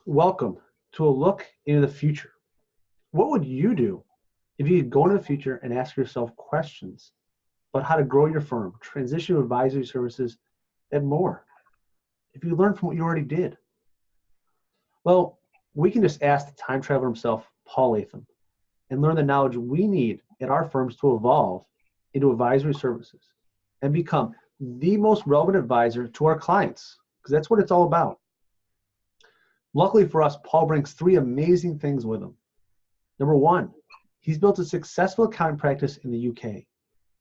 welcome to a look into the future. What would you do if you could go into the future and ask yourself questions about how to grow your firm, transition to advisory services, and more? If you learn from what you already did? Well, we can just ask the time traveler himself, Paul Latham, and learn the knowledge we need at our firms to evolve into advisory services and become the most relevant advisor to our clients, because that's what it's all about. Luckily for us, Paul brings three amazing things with him. Number one, he's built a successful accounting practice in the UK,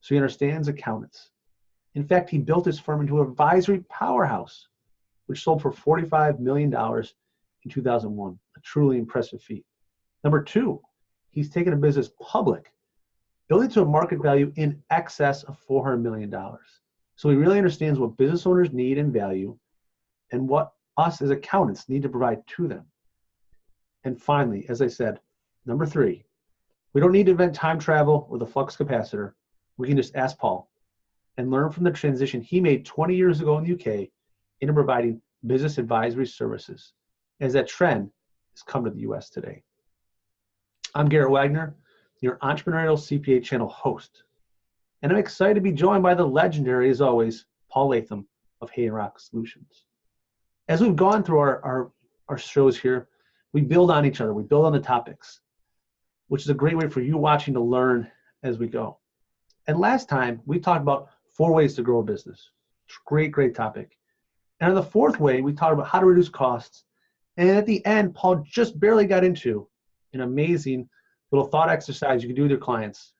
so he understands accountants. In fact, he built his firm into an advisory powerhouse, which sold for $45 million in 2001, a truly impressive feat. Number two, he's taken a business public, building to a market value in excess of $400 million. So he really understands what business owners need and value, and what us as accountants need to provide to them. And finally, as I said, number three, we don't need to invent time travel with a flux capacitor. We can just ask Paul and learn from the transition he made 20 years ago in the UK into providing business advisory services, as that trend has come to the US today. I'm Garrett Wagner, your Entrepreneurial CPA Channel host, and I'm excited to be joined by the legendary, as always, Paul Latham of Hayden Rock Solutions. As we've gone through our shows here, we build on each other. We build on the topics, which is a great way for you watching to learn as we go. And last time, we talked about 4 ways to grow a business. Great topic. And on the 4th way, we talked about how to reduce costs. And at the end, Paul just barely got into an amazing little thought exercise you can do with your clients.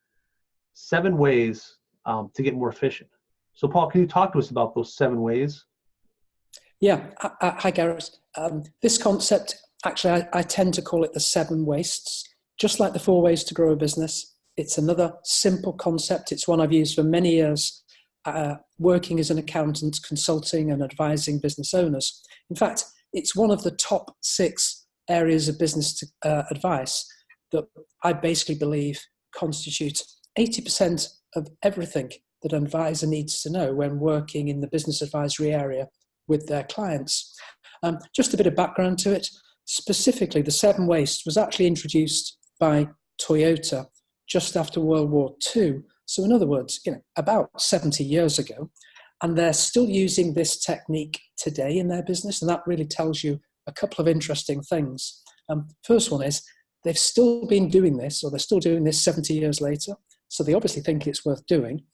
7 ways to get more efficient. So Paul, can you talk to us about those 7 ways? Yeah, hi Garrett. This concept, actually, I tend to call it the 7 wastes. Just like the 4 ways to grow a business, it's another simple concept. It's one I've used for many years, working as an accountant, consulting and advising business owners. In fact, it's one of the top 6 areas of business advice that I basically believe constitute 80% of everything that an advisor needs to know when working in the business advisory area with their clients. Just a bit of background to it. Specifically, the 7 wastes was actually introduced by Toyota just after World War II. So in other words, about 70 years ago, and they're still using this technique today in their business. And that really tells you a couple of interesting things. First one is they've still been doing this, or they're still doing this 70 years later. So they obviously think it's worth doing.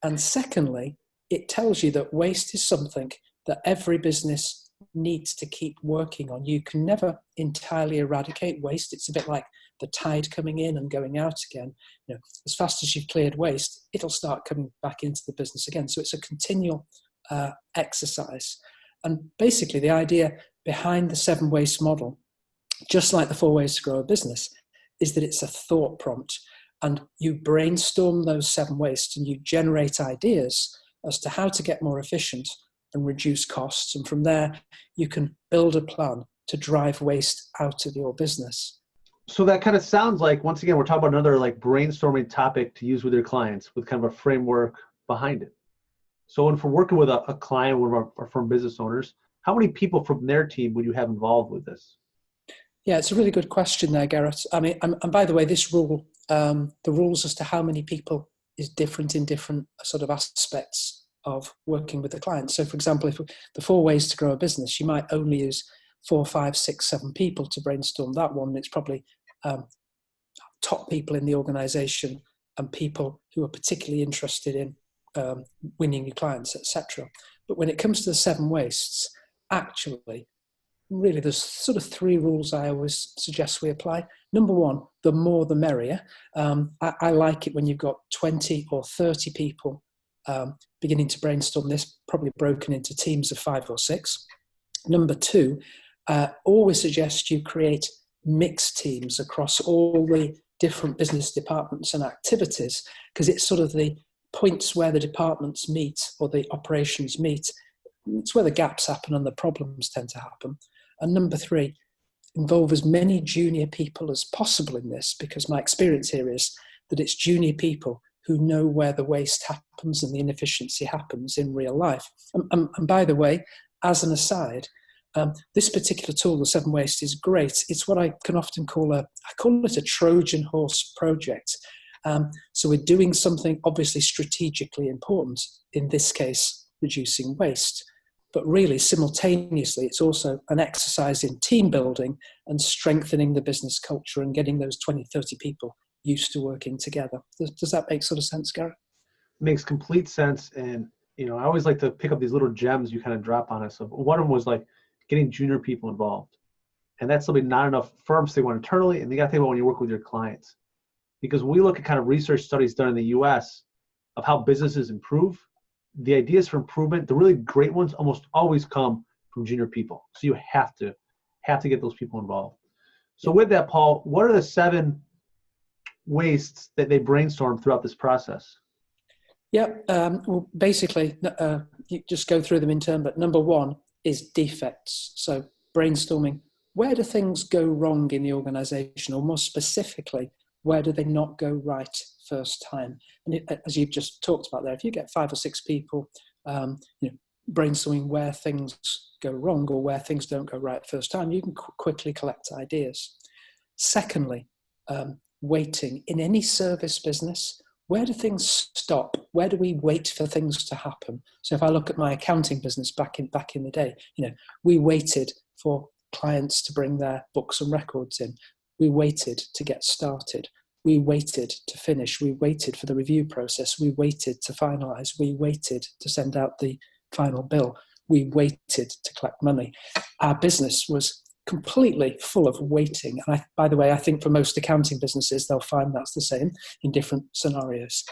And secondly, it tells you that waste is something that every business needs to keep working on. You can never entirely eradicate waste. It's a bit like the tide coming in and going out again. As fast as you've cleared waste, it'll start coming back into the business again. So it's a continual exercise. And basically the idea behind the 7 waste model, just like the 4 ways to grow a business, is that it's a thought prompt. And you brainstorm those 7 wastes and you generate ideas as to how to get more efficient and reduce costs. And from there, you can build a plan to drive waste out of your business. So that kind of sounds like, once again, we're talking about another brainstorming topic to use with your clients with kind of a framework behind it. So when we're working with a client, one of our firm business owners, how many people from their team would you have involved with this? Yeah, it's a really good question there, Garrett. I mean, and by the way, this rule, the rules as to how many people is different in different sort of aspects of working with the client. So for example, if the 4 ways to grow a business, you might only use 4, 5, 6, 7 people to brainstorm that one. It's probably top people in the organization and people who are particularly interested in winning your clients, etc. But when it comes to the 7 wastes, actually, really there's sort of 3 rules I always suggest we apply. Number 1, the more the merrier. I like it when you've got 20 or 30 people beginning to brainstorm this, probably broken into teams of 5 or 6. Number 2, always suggest you create mixed teams across all the different business departments and activities, because it's sort of the points where the departments meet or the operations meet. It's where the gaps happen and the problems tend to happen. And number 3, involve as many junior people as possible in this, because my experience here is that it's junior people who know where the waste happens and the inefficiency happens in real life. And by the way, as an aside, This particular tool, the 7 Waste, is great. It's what I can often call I call it a Trojan horse project. So we're doing something obviously strategically important, in this case, reducing waste. But really, simultaneously, it's also an exercise in team building and strengthening the business culture and getting those 20, 30 people used to working together. Does that make sort of sense, Gareth? Makes complete sense. And, I always like to pick up these little gems you kind of drop on us. So one of them was like getting junior people involved. And that's something not enough firms think about internally, and you got to think about when you work with your clients. Because when we look at kind of research studies done in the US of how businesses improve, the ideas for improvement, the really great ones almost always come from junior people. So you have to get those people involved. So with that, Paul, what are the 7 wastes that they brainstorm throughout this process? Yeah, well, basically, you just go through them in turn, but number 1 is defects. So brainstorming, where do things go wrong in the organization, or more specifically, where do they not go right first time? And as you've just talked about there, if you get 5 or 6 people brainstorming where things go wrong or where things don't go right first time, you can quickly collect ideas. Secondly, waiting. In any service business, where do things stop? Where do we wait for things to happen? So if I look at my accounting business back in the day, we waited for clients to bring their books and records in. We waited to get started. We waited to finish. We waited for the review process. We waited to finalize. We waited to send out the final bill. We waited to collect money. Our business was completely full of waiting. And by the way, I think for most accounting businesses, they'll find that's the same in different scenarios.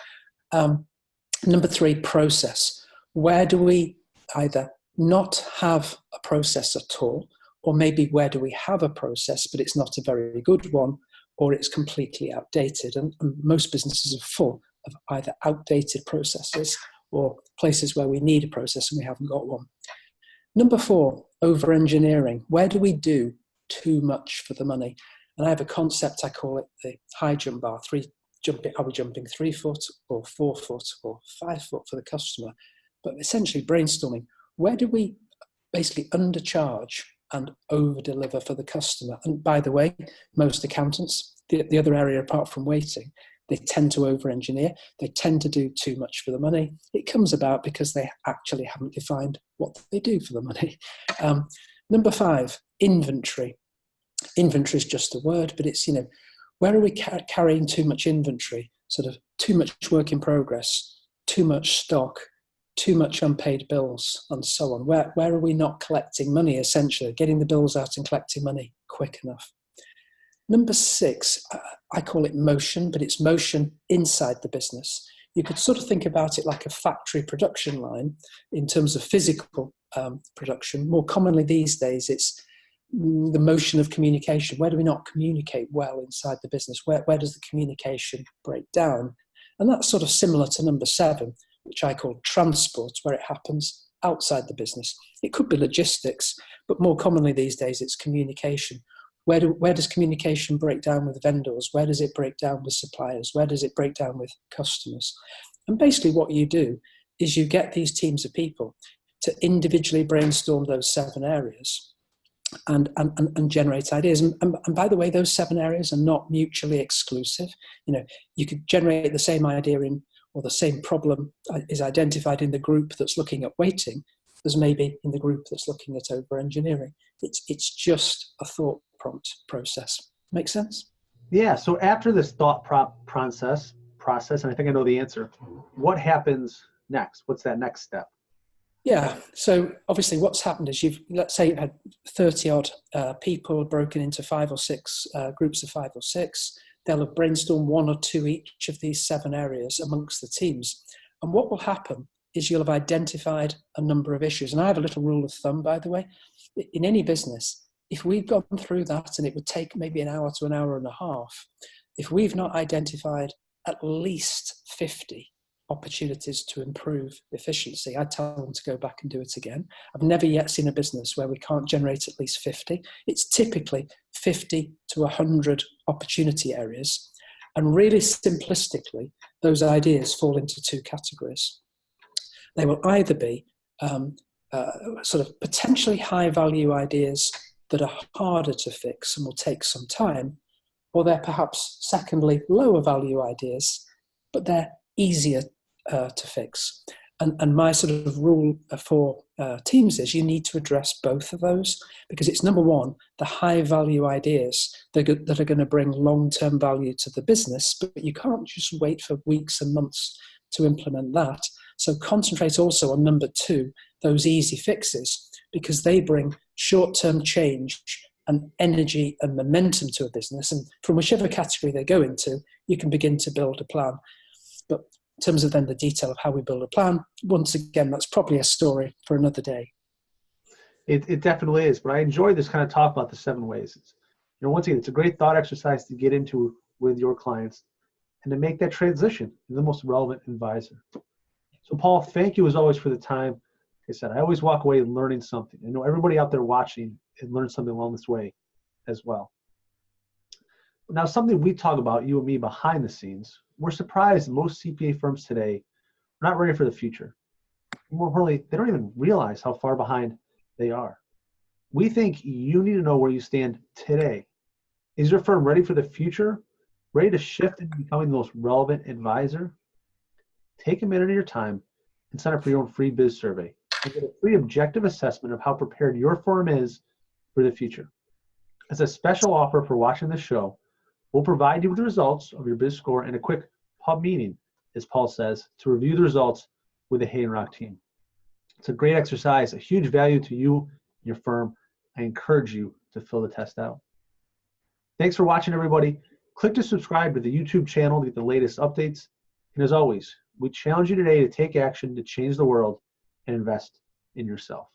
Number 3, process. Where do we either not have a process at all, or maybe where do we have a process, but it's not a very good one, or it's completely outdated? And most businesses are full of either outdated processes or places where we need a process and we haven't got one. Number 4, over-engineering. Where do we do too much for the money? And I have a concept, I call it the high jump bar. Are we jumping 3 foot or 4 foot or 5 foot for the customer? But essentially brainstorming, where do we basically undercharge and over-deliver for the customer? And by the way, most accountants, the other area apart from waiting, they tend to over-engineer. They tend to do too much for the money. It comes about because they actually haven't defined what they do for the money. Number 5, inventory. Inventory is just a word, but it's, where are we carrying too much inventory? Sort of too much work in progress, too much stock, too much unpaid bills, and so on. Where are we not collecting money, essentially, getting the bills out and collecting money quick enough? Number 6, I call it motion, but it's motion inside the business. You could sort of think about it like a factory production line in terms of physical production. More commonly these days, it's the motion of communication. Where do we not communicate well inside the business? Where does the communication break down? And that's sort of similar to number 7, which I call transport, where it happens outside the business. It could be logistics, but more commonly these days, it's communication. Where does communication break down with vendors? Where does it break down with suppliers? Where does it break down with customers? And basically what you do is you get these teams of people to individually brainstorm those 7 areas and generate ideas. And by the way, those 7 areas are not mutually exclusive. You could generate the same idea or the same problem is identified in the group that's looking at waiting as maybe in the group that's looking at over-engineering. It's just a thought prompt process. Make sense? Yeah. So after this thought process, and I think I know the answer, what happens next? What's that next step? Yeah. So obviously what's happened is let's say you've had 30 odd people broken into 5 or 6 groups of 5 or 6. They'll have brainstormed 1 or 2 each of these 7 areas amongst the teams. And what will happen is you'll have identified a number of issues. And I have a little rule of thumb, by the way. In any business, if we've gone through that, and it would take maybe an hour to an hour and a half, if we've not identified at least 50 opportunities to improve efficiency, I tell them to go back and do it again. I've never yet seen a business where we can't generate at least 50. It's typically 50 to 100 opportunity areas. And really simplistically, those ideas fall into 2 categories. They will either be sort of potentially high value ideas that are harder to fix and will take some time, or they're perhaps, secondly, lower value ideas, but they're easier to fix. And my sort of rule for teams is you need to address both of those, because it's, number one, the high value ideas that are going to bring long-term value to the business, but you can't just wait for weeks and months to implement that. So concentrate also on number two, those easy fixes, because they bring short-term change and energy and momentum to a business. And from whichever category they go into, you can begin to build a plan. But in terms of then the detail of how we build a plan, once again, that's probably a story for another day. It definitely is, but I enjoy this kind of talk about the 7 ways. Once again, it's a great thought exercise to get into with your clients and to make that transition to the most relevant advisor. So Paul, thank you as always for the time. Like I said, I always walk away learning something. I know everybody out there watching and learn something along this way as well. Now, something we talk about, you and me, behind the scenes, we're surprised most CPA firms today are not ready for the future. More importantly, they don't even realize how far behind they are. We think you need to know where you stand today. Is your firm ready for the future? Ready to shift into becoming the most relevant advisor? Take a minute of your time and sign up for your own free biz survey and get a free objective assessment of how prepared your firm is for the future. As a special offer for watching this show, we'll provide you with the results of your biz score and a quick pub meeting, as Paul says, to review the results with the Hayden Rock team. It's a great exercise, a huge value to you and your firm. I encourage you to fill the test out. Thanks for watching, everybody. Click to subscribe to the YouTube channel to get the latest updates. And as always, we challenge you today to take action to change the world and invest in yourself.